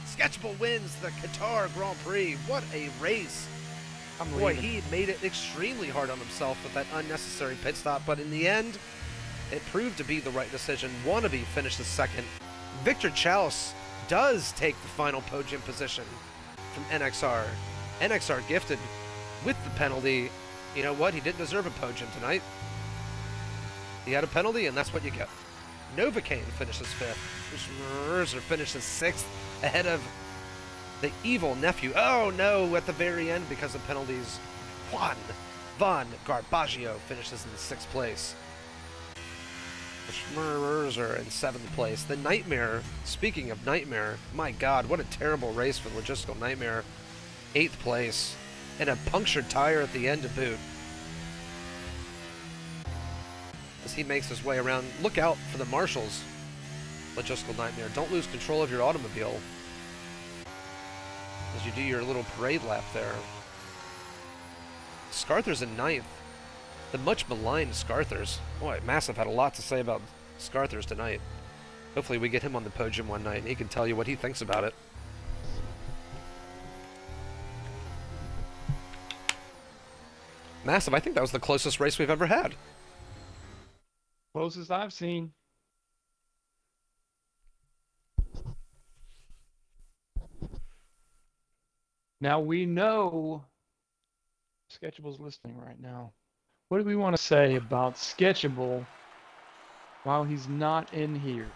Sketchball wins the Qatar Grand Prix. What a race. Boy, he made it extremely hard on himself with that unnecessary pit stop, but in the end, it proved to be the right decision. Wannabe finishes second. Victor Chaus does take the final podium position from NXR. NXR Gifted with the penalty. You know what? He didn't deserve a podium tonight. He had a penalty, and that's what you get. Novocaine finishes fifth. Mercer finishes sixth ahead of the evil nephew. Oh no, at the very end because of penalties. Juan Von Garbaggio finishes in sixth place. Mercer in seventh place. The Nightmare, speaking of Nightmare, my God, what a terrible race for Logistical Nightmare. Eighth place. And a punctured tire at the end to boot. As he makes his way around, look out for the marshals. Logistical Nightmare, don't lose control of your automobile as you do your little parade lap there. Scarther's in ninth. The much maligned Scarthers. Boy, Massive had a lot to say about Scarthers tonight. Hopefully we get him on the podium one night and he can tell you what he thinks about it. Massive, I think that was the closest race we've ever had. Closest I've seen. Now we know Sketchable's listening right now. What do we want to say about Sketchable while he's not in here?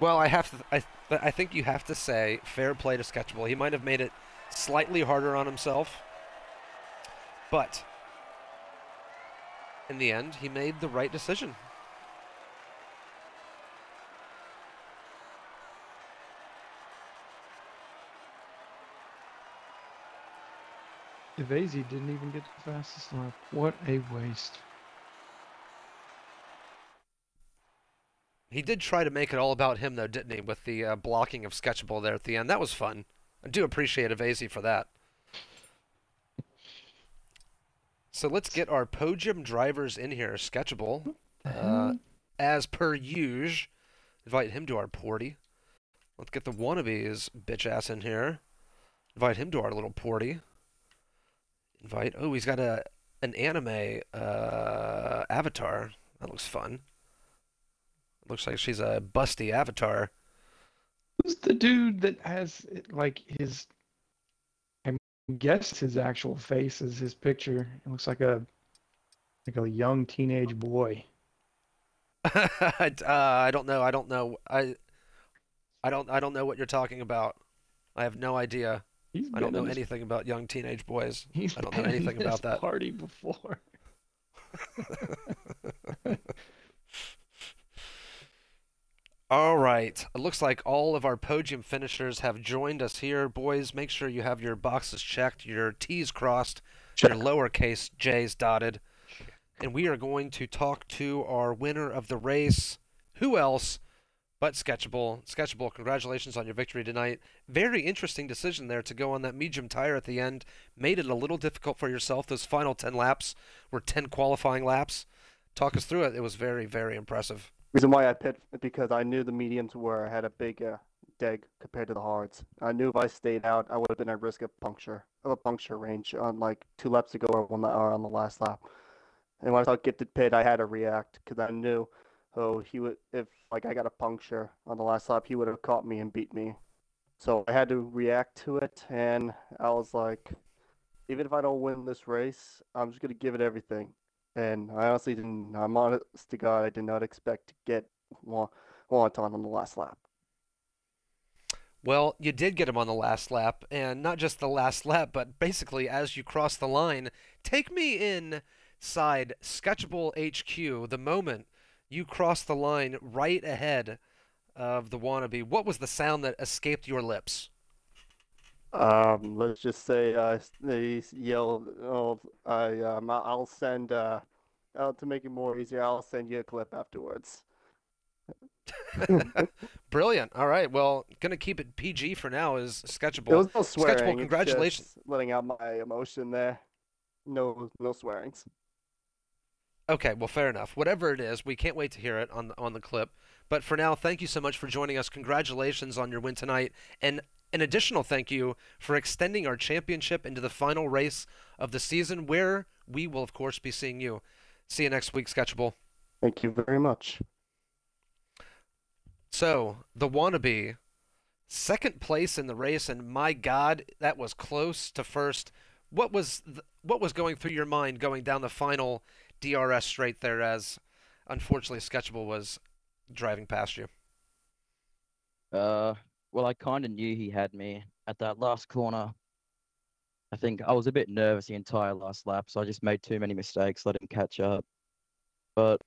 Well, I think you have to say fair play to Sketchable. He might have made it slightly harder on himself, but in the end, he made the right decision. Evasey didn't even get the fastest lap. What a waste. He did try to make it all about him, though, didn't he, with the blocking of Sketchable there at the end. That was fun. I do appreciate Evasey for that. So let's get our podium drivers in here. Sketchable, as per usual. Invite him to our porty. Let's get the wannabes bitch ass in here. Invite him to our little porty. Invite. Oh, he's got an anime avatar. That looks fun. Looks like she's a busty avatar. Who's the dude that has like his? I guess his actual face is his picture. It looks like a young teenage boy. I don't know. I don't know. I don't know what you're talking about. I have no idea. I don't know anything about young teenage boys. I don't know anything about that. Party before. All right. It looks like all of our podium finishers have joined us here. Boys, make sure you have your boxes checked, your T's crossed, your lowercase j's dotted. And we are going to talk to our winner of the race. Who else but Sketchable? Sketchable, congratulations on your victory tonight. Very interesting decision there to go on that medium tire at the end. Made it a little difficult for yourself. Those final 10 laps were 10 qualifying laps. Talk us through it. It was very, very impressive. Reason why I picked because I knew the mediums were had a big dig compared to the hards. I knew if I stayed out, I would have been at risk of a puncture range on like 2 laps ago or on the last lap. And when I saw Gifted Pit, I had to react because I knew, oh, he would if like I got a puncture on the last lap, he would have caught me and beat me. So I had to react to it, and I was like, even if I don't win this race, I'm just gonna give it everything. And I honestly didn't. I'm honest to God, I did not expect to get Wonton on the last lap. Well, you did get him on the last lap, and not just the last lap, but basically as you cross the line. Take me inside Sketchable HQ the moment you crossed the line right ahead of the wannabe. What was the sound that escaped your lips? Let's just say they yelled, "Oh, I'll send to make it more easier. I'll send you a clip afterwards." It Brilliant. All right. Well, gonna keep it PG for now. Is Sketchable. was no Sketchable, swearing. It's congratulations. just letting out my emotion there. No swearings. Okay, well, fair enough. Whatever it is, we can't wait to hear it on the clip. But for now, thank you so much for joining us. Congratulations on your win tonight, and an additional thank you for extending our championship into the final race of the season, where we will, of course, be seeing you. See you next week, Sketchable. Thank you very much. So, the wannabe, second place in the race, and my God, that was close to first. What was going through your mind going down the final DRS straight there, as unfortunately Sketchable was driving past you? Uh, well, I kind of knew he had me at that last corner. I think I was a bit nervous the entire last lap, so I just made too many mistakes, let him catch up. But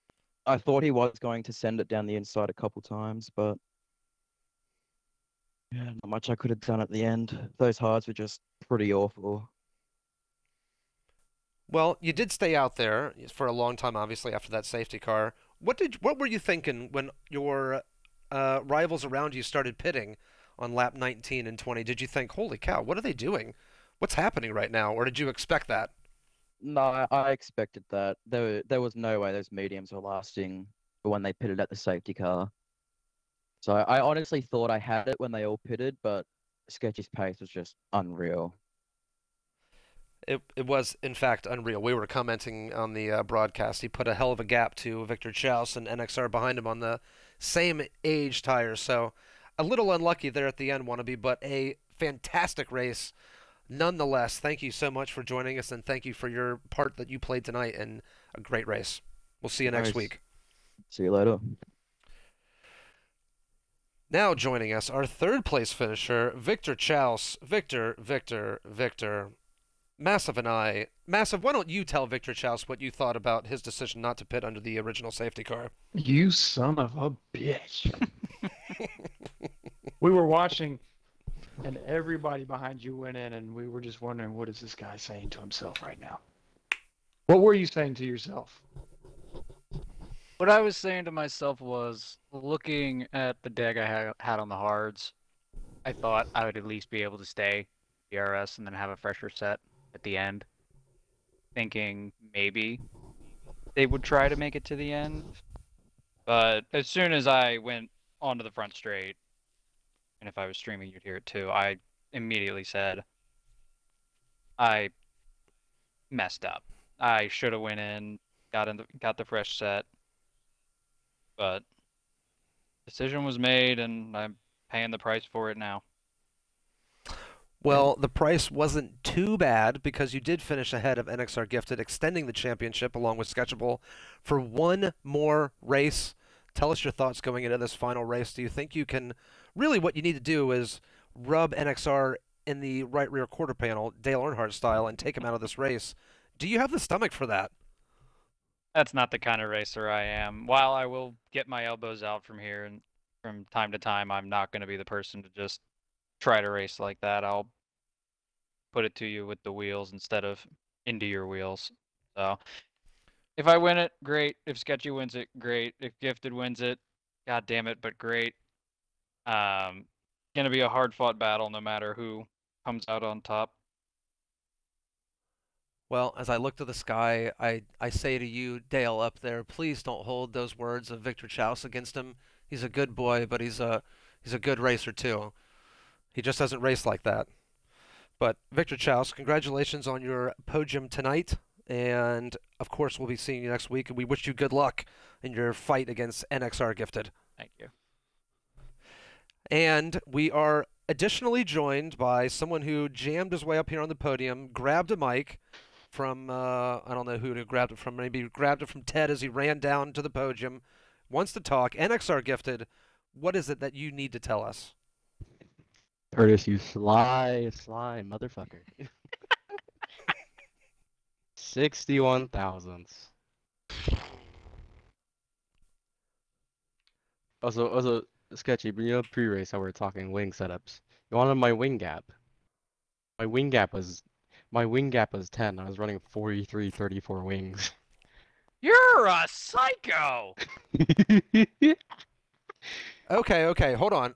I thought he was going to send it down the inside a couple times, but yeah, not much I could have done at the end. Those hards were just pretty awful. Well, you did stay out there for a long time, obviously, after that safety car. What were you thinking when your rivals around you started pitting on lap 19 and 20? Did you think, "Holy cow, what are they doing? What's happening right now?" Or did you expect that? No, I expected that. There was no way those mediums were lasting for when they pitted at the safety car. So I honestly thought I had it when they all pitted, but Sketchy's pace was just unreal. It was, in fact, unreal. We were commenting on the broadcast. He put a hell of a gap to Victor Chouse and NXR behind him on the same age tires. So a little unlucky there at the end, wannabe, but a fantastic race nonetheless. Thank you so much for joining us, and thank you for your part that you played tonight in a great race. We'll see you next Nice. week. See you later. Now joining us, our third place finisher, Victor Chouse. Victor. Massive and I. Massive, why don't you tell Victor Chouse what you thought about his decision not to pit under the original safety car? You son of a bitch. We were watching, and everybody behind you went in, and we were just wondering, what is this guy saying to himself right now? What were you saying to yourself? What I was saying to myself was, looking at the deck I had on the hards, I thought I would at least be able to stay DRS and then have a fresher set at the end. Thinking maybe they would try to make it to the end. But as soon as I went onto the front straight, and if I was streaming, you'd hear it too, I immediately said, I messed up. I should have went in, got the fresh set, but decision was made, and I'm paying the price for it now. Well, the price wasn't too bad because you did finish ahead of NXR Gifted, extending the championship along with Sketchable for one more race. Tell us your thoughts going into this final race. Do you think you can... Really what you need to do is rub NXR in the right rear quarter panel, Dale Earnhardt style, and take him out of this race. Do you have the stomach for that? That's not the kind of racer I am. While I will get my elbows out from here and from time to time, I'm not going to be the person to just try to race like that. I'll put it to you with the wheels instead of into your wheels. So if I win it, great. If Sketchy wins it, great. If Gifted wins it, god damn it, but great. Gonna be a hard fought battle no matter who comes out on top. Well, as I look to the sky, I say to you, Dale up there, please don't hold those words of Victor Chouse against him. He's a good boy, but he's a good racer too. He just doesn't race like that. But Victor Chouse, congratulations on your podium tonight. And of course, we'll be seeing you next week. And we wish you good luck in your fight against NXR Gifted. Thank you. And we are additionally joined by someone who jammed his way up here on the podium, grabbed a mic from, I don't know who to grabbed it from, maybe grabbed it from Ted as he ran down to the podium, wants to talk. NXR Gifted, what is it that you need to tell us? Curtis, you sly motherfucker. 61 thousandths. Also sketchy, but you know pre-race how we were talking wing setups. You wanted my wing gap. My wing gap was 10. I was running 43-34 wings. You're a psycho! Okay, hold on.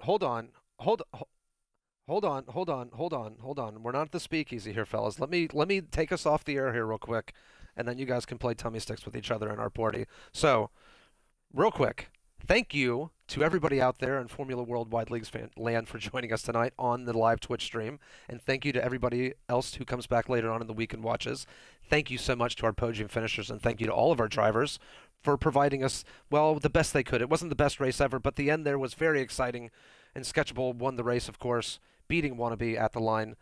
We're not at the speakeasy here, fellas. Let me take us off the air here real quick, and then you guys can play tummy sticks with each other in our party. So, real quick, thank you to everybody out there in Formula Worldwide Leagues land for joining us tonight on the live Twitch stream, and thank you to everybody else who comes back later on in the week and watches. Thank you so much to our podium finishers, and thank you to all of our drivers for providing us, well, the best they could. It wasn't the best race ever, but the end there was very exciting, and Sketchable won the race, of course, beating Wannabe at the line.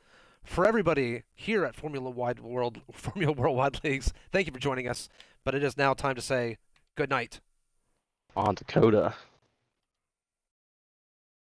For everybody here at Formula Worldwide Leagues, thank you for joining us, but it is now time to say good night. On Dakota.